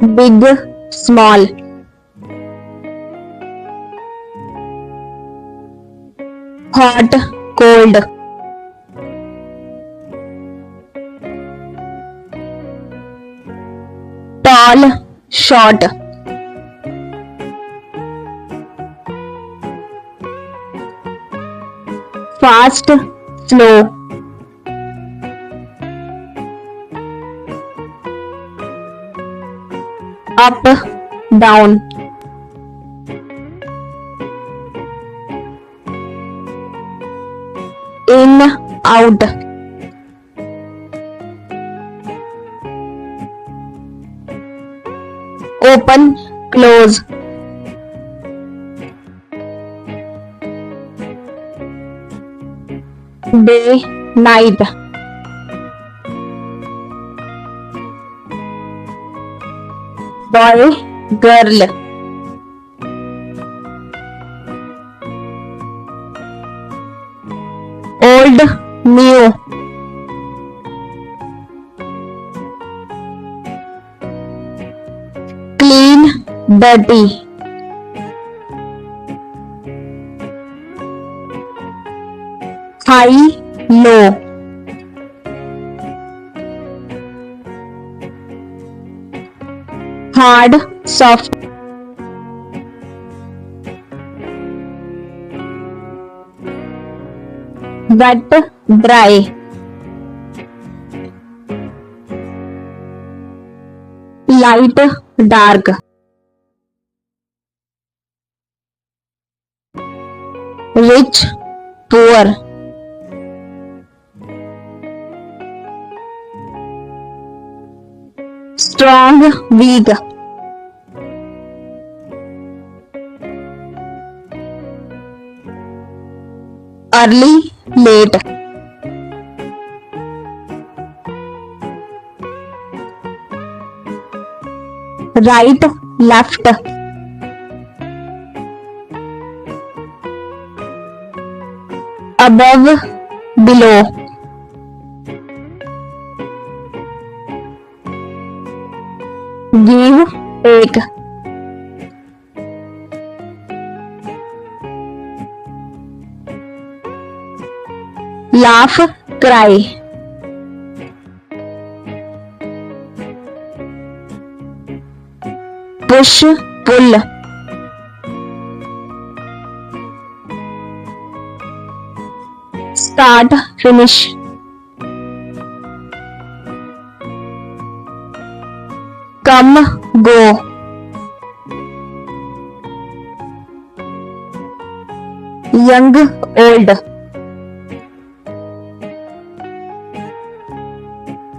big, small. Hot, cold. Tall, short. Fast, slow. Up, down. In, out. Open, close. Day, night. Boy, girl. Old, new. Clean, dirty. High, low. Hard, soft. Wet, dry. Light, dark. Rich, poor. Strong, weak. Early, late. Right, left. Above, below. Give, take. Laugh, cry. Push, pull. Start, finish. Come, go. Young, old.